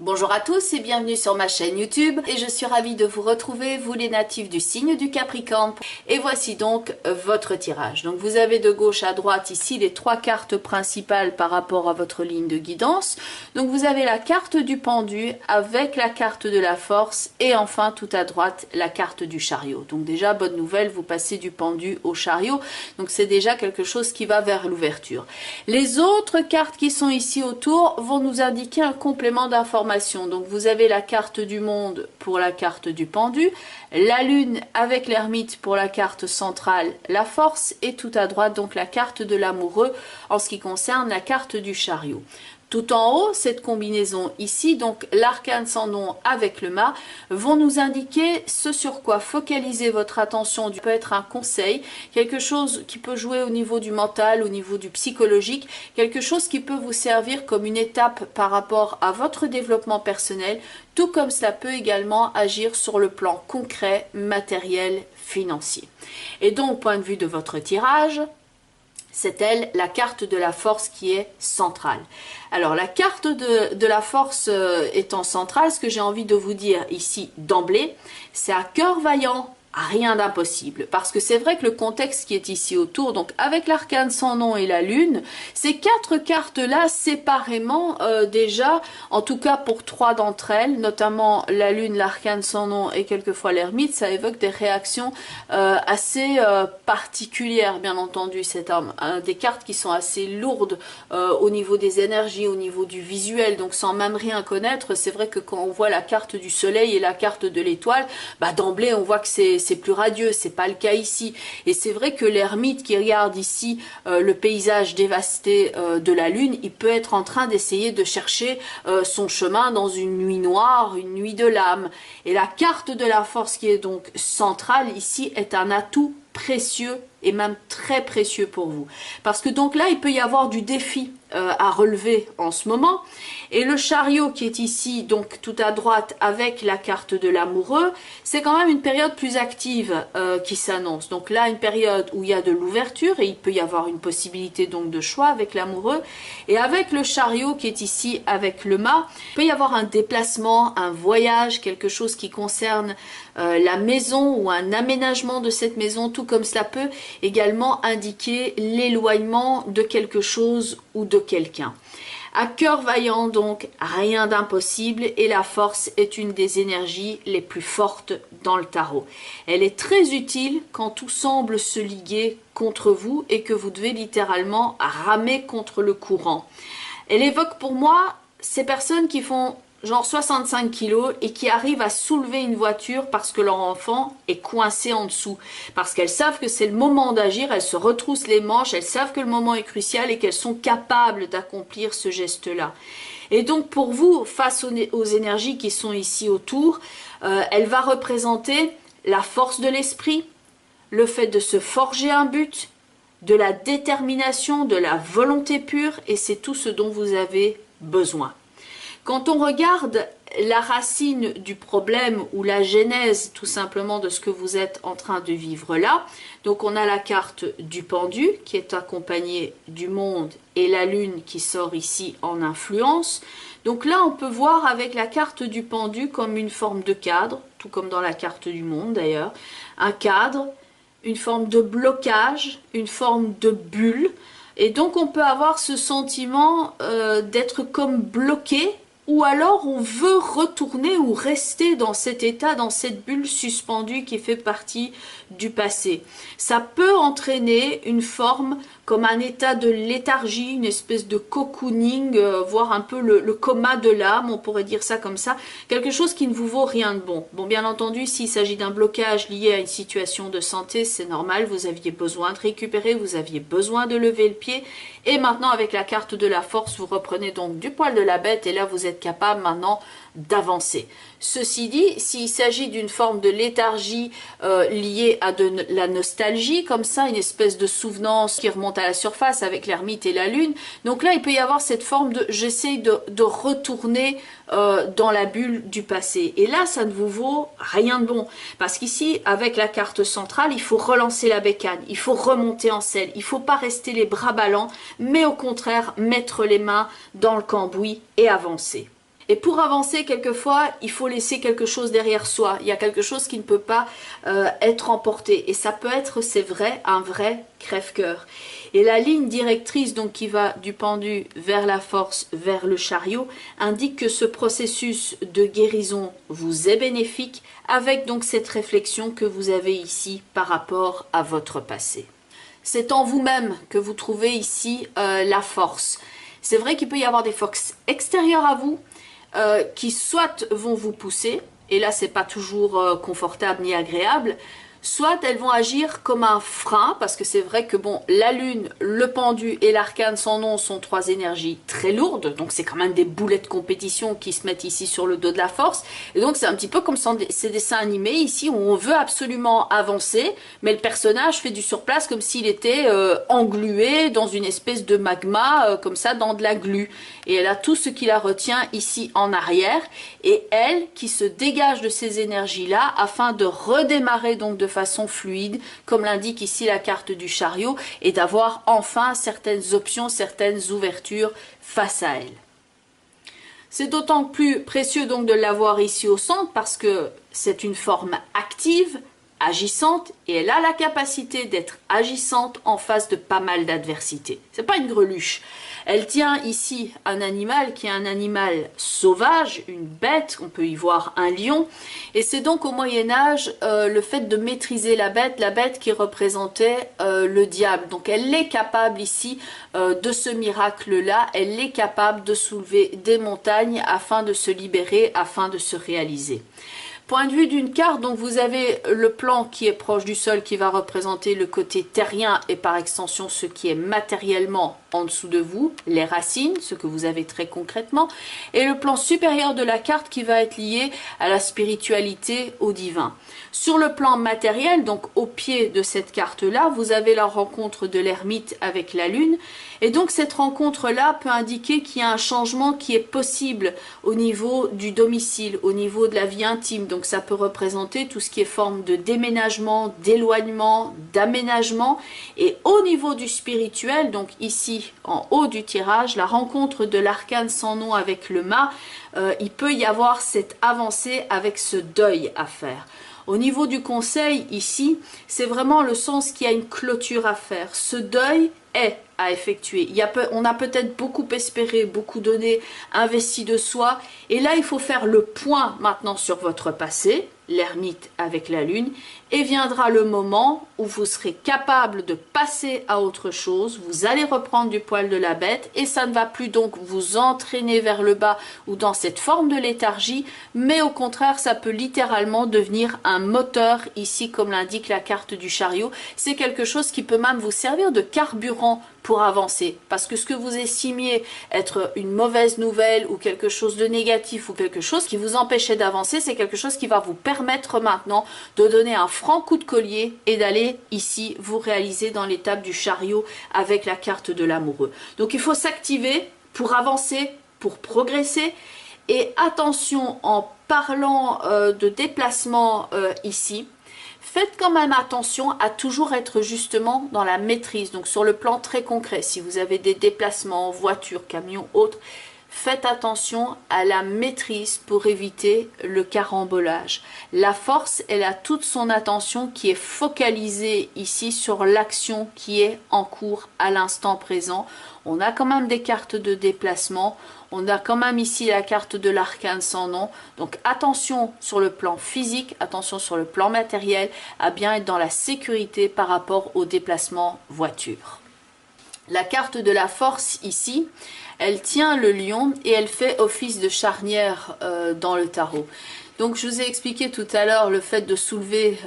Bonjour à tous et bienvenue sur ma chaîne YouTube et je suis ravie de vous retrouver, vous les natifs du signe du Capricorne. Et voici donc votre tirage. Donc vous avez de gauche à droite ici les trois cartes principales par rapport à votre ligne de guidance. Donc vous avez la carte du pendu avec la carte de la force et enfin tout à droite la carte du chariot. Donc déjà bonne nouvelle, vous passez du pendu au chariot. Donc c'est déjà quelque chose qui va vers l'ouverture. Les autres cartes qui sont ici autour vont nous indiquer un complément d'information. Donc vous avez la carte du monde pour la carte du pendu, la lune avec l'ermite pour la carte centrale, la force, et tout à droite donc la carte de l'amoureux en ce qui concerne la carte du chariot. Tout en haut, cette combinaison ici, donc l'arcane sans nom avec le mât, vont nous indiquer ce sur quoi focaliser votre attention. Ça peut être un conseil, quelque chose qui peut jouer au niveau du mental, au niveau du psychologique, quelque chose qui peut vous servir comme une étape par rapport à votre développement personnel, tout comme cela peut également agir sur le plan concret, matériel, financier. Et donc, au point de vue de votre tirage, c'est elle, la carte de la force qui est centrale. Alors la carte de la force étant centrale, ce que j'ai envie de vous dire ici d'emblée, c'est à cœur vaillant, rien d'impossible. Parce que c'est vrai que le contexte qui est ici autour, donc avec l'arcane sans nom et la lune, ces quatre cartes-là séparément déjà, en tout cas pour trois d'entre elles, notamment la lune, l'arcane sans nom et quelquefois l'ermite, ça évoque des réactions assez particulières, bien entendu. C'est des cartes qui sont assez lourdes au niveau des énergies, au niveau du visuel, donc sans même rien connaître. C'est vrai que quand on voit la carte du soleil et la carte de l'étoile, bah, d'emblée on voit que c'est plus radieux, c'est pas le cas ici. Et c'est vrai que l'ermite qui regarde ici le paysage dévasté de la lune, il peut être en train d'essayer de chercher son chemin dans une nuit noire, une nuit de l'âme. Et la carte de la force qui est donc centrale ici est un atout précieux et même très précieux pour vous. Parce que donc là, il peut y avoir du défi à relever en ce moment. Et le chariot qui est ici, donc tout à droite avec la carte de l'amoureux, c'est quand même une période plus active qui s'annonce. Donc là, une période où il y a de l'ouverture et il peut y avoir une possibilité donc de choix avec l'amoureux. Et avec le chariot qui est ici avec le mât, il peut y avoir un déplacement, un voyage, quelque chose qui concerne la maison ou un aménagement de cette maison, tout comme cela peut également indiquer l'éloignement de quelque chose ou de quelqu'un. À cœur vaillant donc, rien d'impossible et la force est une des énergies les plus fortes dans le tarot. Elle est très utile quand tout semble se liguer contre vous et que vous devez littéralement ramer contre le courant. Elle évoque pour moi ces personnes qui font genre 65 kilos et qui arrivent à soulever une voiture parce que leur enfant est coincé en dessous. Parce qu'elles savent que c'est le moment d'agir, elles se retroussent les manches, elles savent que le moment est crucial et qu'elles sont capables d'accomplir ce geste-là. Et donc pour vous, face aux énergies qui sont ici autour, elle va représenter la force de l'esprit, le fait de se forger un but, de la détermination, de la volonté pure, et c'est tout ce dont vous avez besoin. Quand on regarde la racine du problème ou la genèse tout simplement de ce que vous êtes en train de vivre là, donc on a la carte du pendu qui est accompagnée du monde et la lune qui sort ici en influence. Donc là on peut voir avec la carte du pendu comme une forme de cadre, tout comme dans la carte du monde d'ailleurs, un cadre, une forme de blocage, une forme de bulle. Et donc on peut avoir ce sentiment d'être comme bloqué, ou alors on veut retourner ou rester dans cet état, dans cette bulle suspendue qui fait partie du passé. Ça peut entraîner une forme comme un état de léthargie, une espèce de cocooning, voire un peu le coma de l'âme, on pourrait dire ça comme ça, quelque chose qui ne vous vaut rien de bon. Bon, bien entendu, s'il s'agit d'un blocage lié à une situation de santé, c'est normal, vous aviez besoin de récupérer, vous aviez besoin de lever le pied, et maintenant avec la carte de la force, vous reprenez donc du poil de la bête, et là vous êtes capable maintenant d'avancer. Ceci dit, s'il s'agit d'une forme de léthargie liée à de la nostalgie, comme ça, une espèce de souvenance qui remonte à la surface avec l'ermite et la lune, donc là, il peut y avoir cette forme de j'essaye de retourner dans la bulle du passé. Et là, ça ne vous vaut rien de bon. Parce qu'ici, avec la carte centrale, il faut relancer la bécane, il faut remonter en selle, il ne faut pas rester les bras ballants, mais au contraire, mettre les mains dans le cambouis et avancer. Et pour avancer, quelquefois, il faut laisser quelque chose derrière soi. Il y a quelque chose qui ne peut pas être emporté. Et ça peut être, c'est vrai, un vrai crève-cœur. Et la ligne directrice, donc qui va du pendu vers la force, vers le chariot, indique que ce processus de guérison vous est bénéfique, avec donc cette réflexion que vous avez ici par rapport à votre passé. C'est en vous-même que vous trouvez ici la force. C'est vrai qu'il peut y avoir des forces extérieures à vous, qui soit vont vous pousser, et là c'est pas toujours confortable ni agréable, soit elles vont agir comme un frein, parce que c'est vrai que bon, la lune, le pendu et l'arcane sans nom sont trois énergies très lourdes, donc c'est quand même des boulets de compétition qui se mettent ici sur le dos de la force, et donc c'est un petit peu comme ces dessins animés ici où on veut absolument avancer, mais le personnage fait du surplace comme s'il était englué dans une espèce de magma, comme ça dans de la glu, et elle a tout ce qui la retient ici en arrière, et elle qui se dégage de ces énergies là afin de redémarrer donc de façon fluide, comme l'indique ici la carte du chariot, et d'avoir enfin certaines options, certaines ouvertures face à elle. C'est d'autant plus précieux donc de l'avoir ici au centre parce que c'est une forme active, agissante, et elle a la capacité d'être agissante en face de pas mal d'adversités. C'est pas une greluche. Elle tient ici un animal qui est un animal sauvage, une bête, on peut y voir un lion, et c'est donc au Moyen-Âge le fait de maîtriser la bête qui représentait le diable. Donc elle est capable ici de ce miracle-là, elle est capable de soulever des montagnes afin de se libérer, afin de se réaliser. Point de vue d'une carte, donc vous avez le plan qui est proche du sol qui va représenter le côté terrien et par extension ce qui est matériellement en dessous de vous, les racines, ce que vous avez très concrètement, et le plan supérieur de la carte qui va être lié à la spiritualité, au divin. Sur le plan matériel, donc au pied de cette carte-là, vous avez la rencontre de l'ermite avec la lune, et donc cette rencontre-là peut indiquer qu'il y a un changement qui est possible au niveau du domicile, au niveau de la vie intime. Donc ça peut représenter tout ce qui est forme de déménagement, d'éloignement, d'aménagement. Et au niveau du spirituel, donc ici en haut du tirage, la rencontre de l'arcane sans nom avec le mât, il peut y avoir cette avancée avec ce deuil à faire. Au niveau du conseil, ici, c'est vraiment le sens qu'il y a une clôture à faire. Ce deuil est à effectuer. On a peut-être beaucoup espéré, beaucoup donné, investi de soi. Et là, il faut faire le point maintenant sur votre passé, l'ermite avec la lune, et viendra le moment où vous serez capable de passer à autre chose, vous allez reprendre du poil de la bête, et ça ne va plus donc vous entraîner vers le bas ou dans cette forme de léthargie, mais au contraire, ça peut littéralement devenir un moteur, ici comme l'indique la carte du chariot. C'est quelque chose qui peut même vous servir de carburant pour avancer, parce que ce que vous estimiez être une mauvaise nouvelle ou quelque chose de négatif ou quelque chose qui vous empêchait d'avancer, c'est quelque chose qui va vous permettre maintenant de donner un franc coup de collier et d'aller ici vous réaliser dans l'étape du chariot avec la carte de l'amoureux. Donc il faut s'activer pour avancer, pour progresser, et attention en parlant de déplacement ici, faites quand même attention à toujours être justement dans la maîtrise, donc sur le plan très concret. Si vous avez des déplacements en voiture, camion, autre, faites attention à la maîtrise pour éviter le carambolage. La force, elle a toute son attention qui est focalisée ici sur l'action qui est en cours à l'instant présent. On a quand même des cartes de déplacement. On a quand même ici la carte de l'arcane sans nom. Donc attention sur le plan physique, attention sur le plan matériel, à bien être dans la sécurité par rapport au déplacement voiture. La carte de la force ici, elle tient le lion et elle fait office de charnière dans le tarot. Donc je vous ai expliqué tout à l'heure le fait de soulever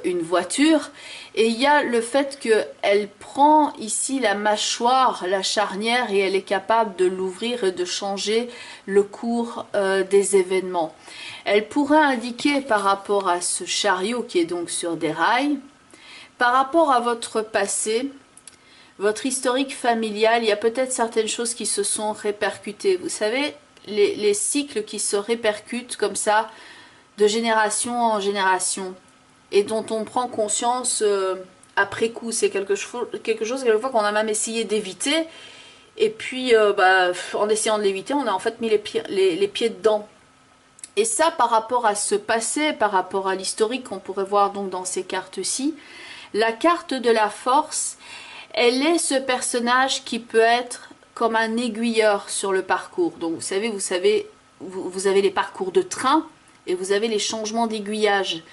une voiture, et il y a le fait qu'elle prend ici la mâchoire, la charnière, et elle est capable de l'ouvrir et de changer le cours des événements. Elle pourrait indiquer par rapport à ce chariot qui est donc sur des rails, par rapport à votre passé, votre historique familial, il y a peut-être certaines choses qui se sont répercutées. Vous savez, les cycles qui se répercutent comme ça, de génération en génération, et dont on prend conscience après coup. C'est quelque chose quelquefois qu'on a même essayé d'éviter, Et puis, en essayant de l'éviter, on a en fait mis les pieds dedans. Et ça, par rapport à ce passé, par rapport à l'historique qu'on pourrait voir donc dans ces cartes-ci, la carte de la force, elle est ce personnage qui peut être comme un aiguilleur sur le parcours. Donc vous savez, vous avez les parcours de train et vous avez les changements d'aiguillage.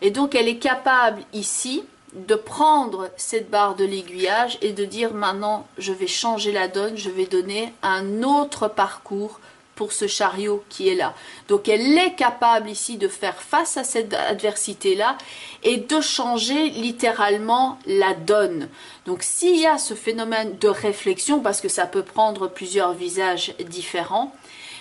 Et donc elle est capable ici de prendre cette barre de l'aiguillage et de dire maintenant je vais changer la donne, je vais donner un autre parcours pour ce chariot qui est là. Donc elle est capable ici de faire face à cette adversité-là et de changer littéralement la donne. Donc s'il y a ce phénomène de réflexion, parce que ça peut prendre plusieurs visages différents,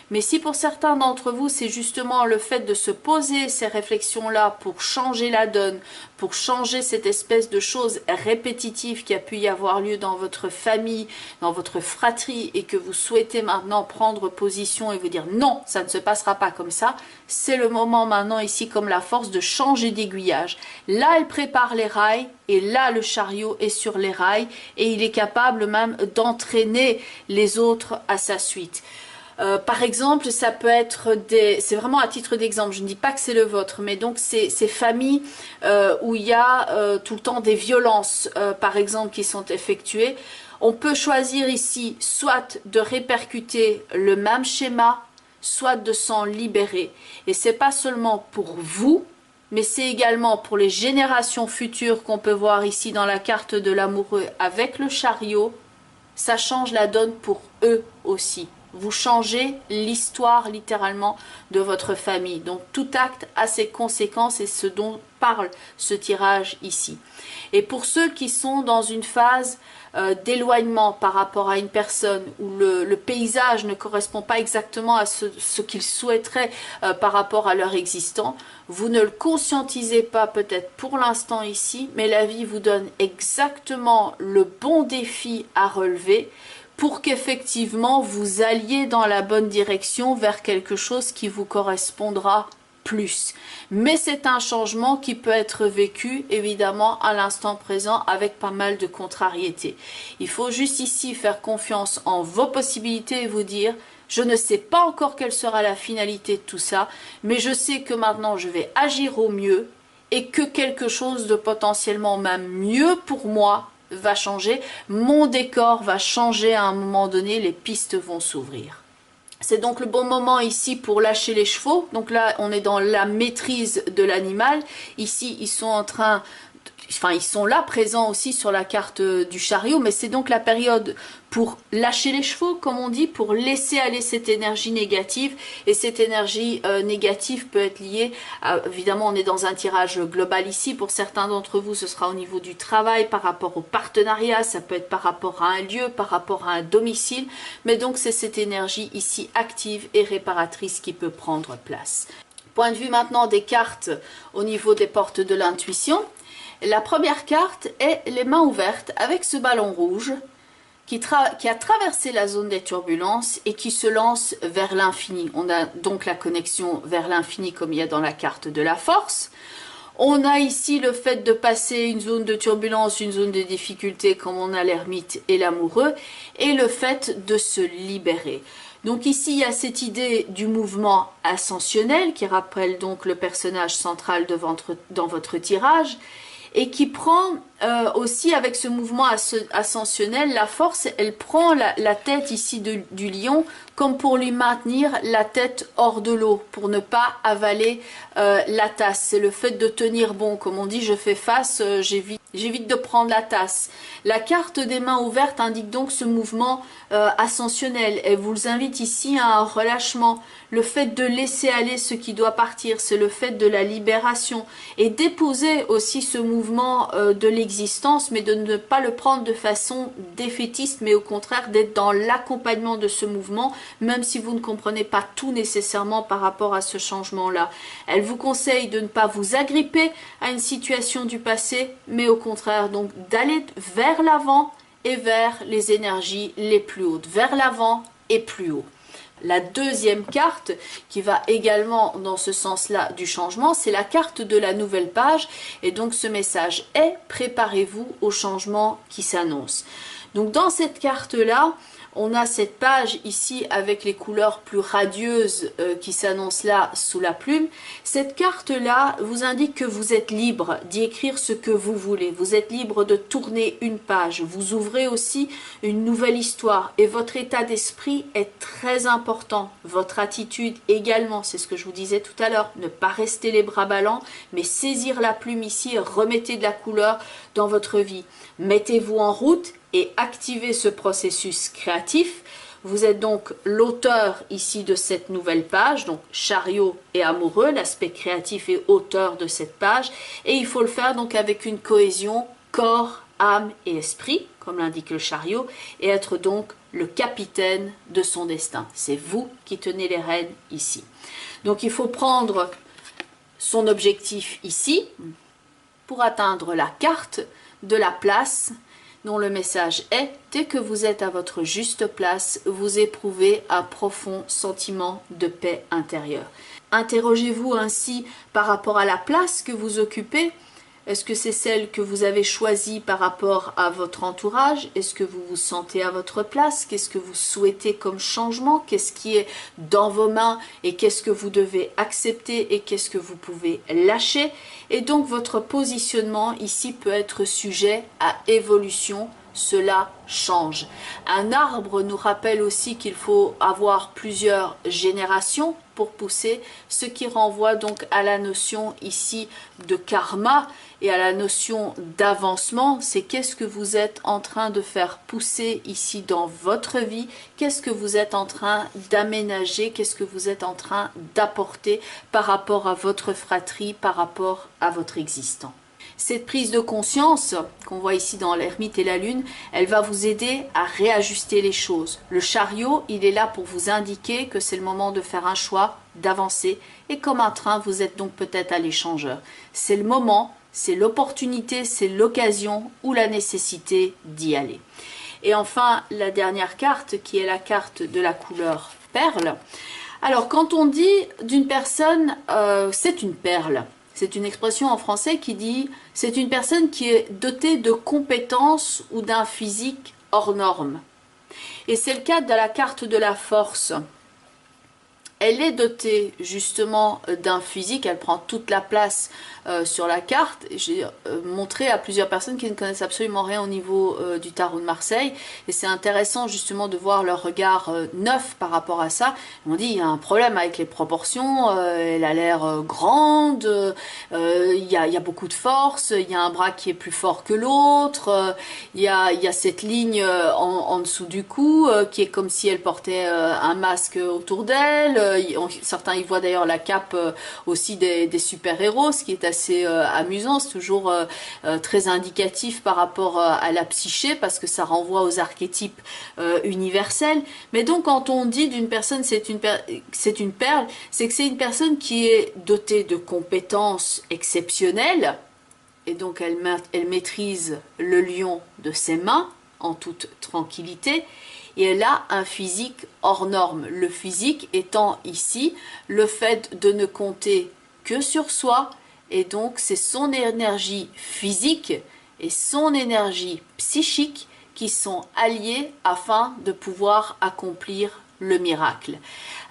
mais si pour certains d'entre vous, c'est justement le fait de se poser ces réflexions-là pour changer la donne, pour changer cette espèce de chose répétitive qui a pu y avoir lieu dans votre famille, dans votre fratrie, et que vous souhaitez maintenant prendre position et vous dire non, ça ne se passera pas comme ça, c'est le moment maintenant ici comme la force de changer d'aiguillage. Là, elle prépare les rails, et là, le chariot est sur les rails, et il est capable même d'entraîner les autres à sa suite. Par exemple, ça peut être c'est vraiment à titre d'exemple, je ne dis pas que c'est le vôtre, mais donc ces familles où il y a tout le temps des violences, par exemple, qui sont effectuées. On peut choisir ici soit de répercuter le même schéma, soit de s'en libérer. Et c'est pas seulement pour vous, mais c'est également pour les générations futures qu'on peut voir ici dans la carte de l'amoureux avec le chariot. Ça change la donne pour eux aussi. Vous changez l'histoire littéralement de votre famille. Donc tout acte a ses conséquences et ce dont parle ce tirage ici. Et pour ceux qui sont dans une phase d'éloignement par rapport à une personne où le paysage ne correspond pas exactement à ce qu'ils souhaiteraient par rapport à leur existant, vous ne le conscientisez pas peut-être pour l'instant ici, mais la vie vous donne exactement le bon défi à relever pour qu'effectivement vous alliez dans la bonne direction vers quelque chose qui vous correspondra plus. Mais c'est un changement qui peut être vécu évidemment à l'instant présent avec pas mal de contrariétés. Il faut juste ici faire confiance en vos possibilités et vous dire je ne sais pas encore quelle sera la finalité de tout ça, mais je sais que maintenant je vais agir au mieux et que quelque chose de potentiellement même mieux pour moi va changer, mon décor va changer à un moment donné, les pistes vont s'ouvrir. C'est donc le bon moment ici pour lâcher les chevaux. Donc là, on est dans la maîtrise de l'animal. Ici, ils sont en train, ils sont là présents aussi sur la carte du chariot, mais c'est donc la période pour lâcher les chevaux, comme on dit, pour laisser aller cette énergie négative. Et cette énergie négative peut être liée à, évidemment, on est dans un tirage global ici. Pour certains d'entre vous, ce sera au niveau du travail, par rapport au partenariat, ça peut être par rapport à un lieu, par rapport à un domicile. Mais donc, c'est cette énergie ici active et réparatrice qui peut prendre place. Point de vue maintenant des cartes au niveau des portes de l'intuition. La première carte est les mains ouvertes avec ce ballon rouge qui a traversé la zone des turbulences et qui se lance vers l'infini. On a donc la connexion vers l'infini comme il y a dans la carte de la force. On a ici le fait de passer une zone de turbulence, une zone de difficulté comme on a l'ermite et l'amoureux, et le fait de se libérer. Donc ici, il y a cette idée du mouvement ascensionnel qui rappelle donc le personnage central dans votre tirage, et qui prend aussi avec ce mouvement ascensionnel, la force, elle prend la tête ici du lion comme pour lui maintenir la tête hors de l'eau, pour ne pas avaler la tasse. C'est le fait de tenir bon, comme on dit, je fais face, j'évite de prendre la tasse. La carte des mains ouvertes indique donc ce mouvement ascensionnel. Elle vous invite ici à un relâchement. Le fait de laisser aller ce qui doit partir, c'est le fait de la libération. Et d'épouser aussi ce mouvement de l'existence, mais de ne pas le prendre de façon défaitiste, mais au contraire d'être dans l'accompagnement de ce mouvement, même si vous ne comprenez pas tout nécessairement par rapport à ce changement-là. Elle vous conseille de ne pas vous agripper à une situation du passé, mais au contraire donc d'aller vers l'avant et vers les énergies les plus hautes, vers l'avant et plus haut. La deuxième carte qui va également dans ce sens-là du changement, c'est la carte de la nouvelle page. Et donc ce message est: préparez-vous au changement qui s'annonce. Donc dans cette carte-là, on a cette page ici avec les couleurs plus radieuses qui s'annoncent là sous la plume. Cette carte-là vous indique que vous êtes libre d'y écrire ce que vous voulez. Vous êtes libre de tourner une page. Vous ouvrez aussi une nouvelle histoire. Et votre état d'esprit est très important. Votre attitude également, c'est ce que je vous disais tout à l'heure. Ne pas rester les bras ballants, mais saisir la plume ici et remettez de la couleur dans votre vie. Mettez-vous en route et activez ce processus créatif. Vous êtes donc l'auteur ici de cette nouvelle page, donc chariot et amoureux, l'aspect créatif et auteur de cette page. Et il faut le faire donc avec une cohésion corps, âme et esprit, comme l'indique le chariot, et être donc le capitaine de son destin. C'est vous qui tenez les rênes ici. Donc il faut prendre son objectif ici pour atteindre la carte de la place dont le message est: dès que vous êtes à votre juste place, vous éprouvez un profond sentiment de paix intérieure. Interrogez-vous ainsi par rapport à la place que vous occupez. Est-ce que c'est celle que vous avez choisie par rapport à votre entourage? Est-ce que vous vous sentez à votre place? Qu'est-ce que vous souhaitez comme changement? Qu'est-ce qui est dans vos mains et qu'est-ce que vous devez accepter et qu'est-ce que vous pouvez lâcher? Et donc votre positionnement ici peut être sujet à évolution. Cela change. Un arbre nous rappelle aussi qu'il faut avoir plusieurs générations pour pousser, ce qui renvoie donc à la notion ici de karma et à la notion d'avancement. C'est qu'est-ce que vous êtes en train de faire pousser ici dans votre vie, qu'est-ce que vous êtes en train d'aménager, qu'est-ce que vous êtes en train d'apporter par rapport à votre fratrie, par rapport à votre existant. Cette prise de conscience qu'on voit ici dans l'ermite et la lune, elle va vous aider à réajuster les choses. Le chariot, il est là pour vous indiquer que c'est le moment de faire un choix, d'avancer. Et comme un train, vous êtes donc peut-être à l'échangeur. C'est le moment, c'est l'opportunité, c'est l'occasion ou la nécessité d'y aller. Et enfin, la dernière carte qui est la carte de la couleur perle. Alors, quand on dit d'une personne, c'est une perle. C'est une expression en français qui dit « c'est une personne qui est dotée de compétences ou d'un physique hors norme ». Et c'est le cas de la carte de la force. Elle est dotée justement d'un physique, elle prend toute la place sur la carte. J'ai montré à plusieurs personnes qui ne connaissent absolument rien au niveau du tarot de Marseille. Et c'est intéressant justement de voir leur regard neuf par rapport à ça. Ils m'ont dit, il y a un problème avec les proportions, elle a l'air grande, il y a beaucoup de force, il y a un bras qui est plus fort que l'autre, il y a cette ligne en dessous du cou qui est comme si elle portait un masque autour d'elle. Certains y voient d'ailleurs la cape aussi des super-héros, ce qui est assez amusant. C'est toujours très indicatif par rapport à la psyché parce que ça renvoie aux archétypes universels. Mais donc quand on dit d'une personne c'est une perle, c'est que c'est une personne qui est dotée de compétences exceptionnelles et donc elle maîtrise le lion de ses mains en toute tranquillité. Et elle a un physique hors norme. Le physique étant ici le fait de ne compter que sur soi. Et donc c'est son énergie physique et son énergie psychique qui sont alliées afin de pouvoir accomplir le miracle.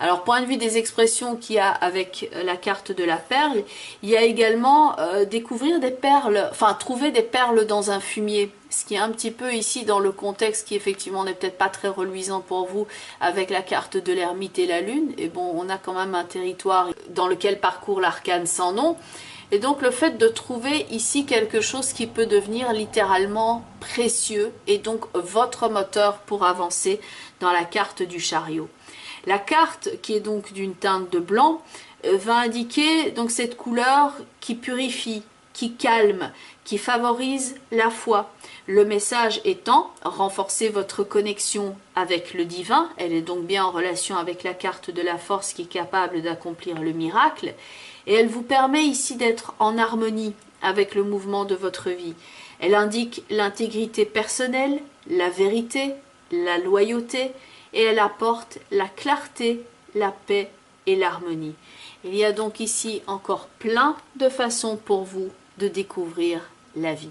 Alors, point de vue des expressions qu'il y a avec la carte de la perle, il y a également découvrir des perles, enfin trouver des perles dans un fumier, ce qui est un petit peu ici dans le contexte qui effectivement n'est peut-être pas très reluisant pour vous avec la carte de l'ermite et la lune. Et bon, on a quand même un territoire dans lequel parcourt l'arcane sans nom. Et donc le fait de trouver ici quelque chose qui peut devenir littéralement précieux et donc votre moteur pour avancer dans la carte du chariot. La carte qui est donc d'une teinte de blanc va indiquer donc cette couleur qui purifie, qui calme, qui favorise la foi. Le message étant renforcer votre connexion avec le divin. Elle est donc bien en relation avec la carte de la force qui est capable d'accomplir le miracle. Et elle vous permet ici d'être en harmonie avec le mouvement de votre vie. Elle indique l'intégrité personnelle, la vérité, la loyauté, et elle apporte la clarté, la paix et l'harmonie. Il y a donc ici encore plein de façons pour vous de découvrir la vie.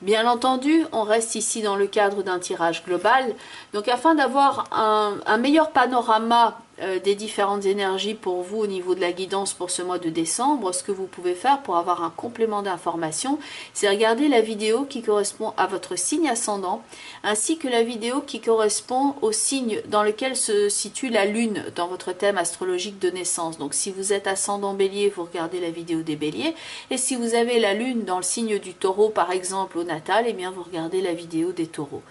Bien entendu, on reste ici dans le cadre d'un tirage global. Donc afin d'avoir un meilleur panorama des différentes énergies pour vous au niveau de la guidance pour ce mois de décembre, ce que vous pouvez faire pour avoir un complément d'information, c'est regarder la vidéo qui correspond à votre signe ascendant, ainsi que la vidéo qui correspond au signe dans lequel se situe la lune dans votre thème astrologique de naissance. Donc si vous êtes ascendant bélier, vous regardez la vidéo des béliers, et si vous avez la lune dans le signe du taureau par exemple au natal, eh bien vous regardez la vidéo des taureaux.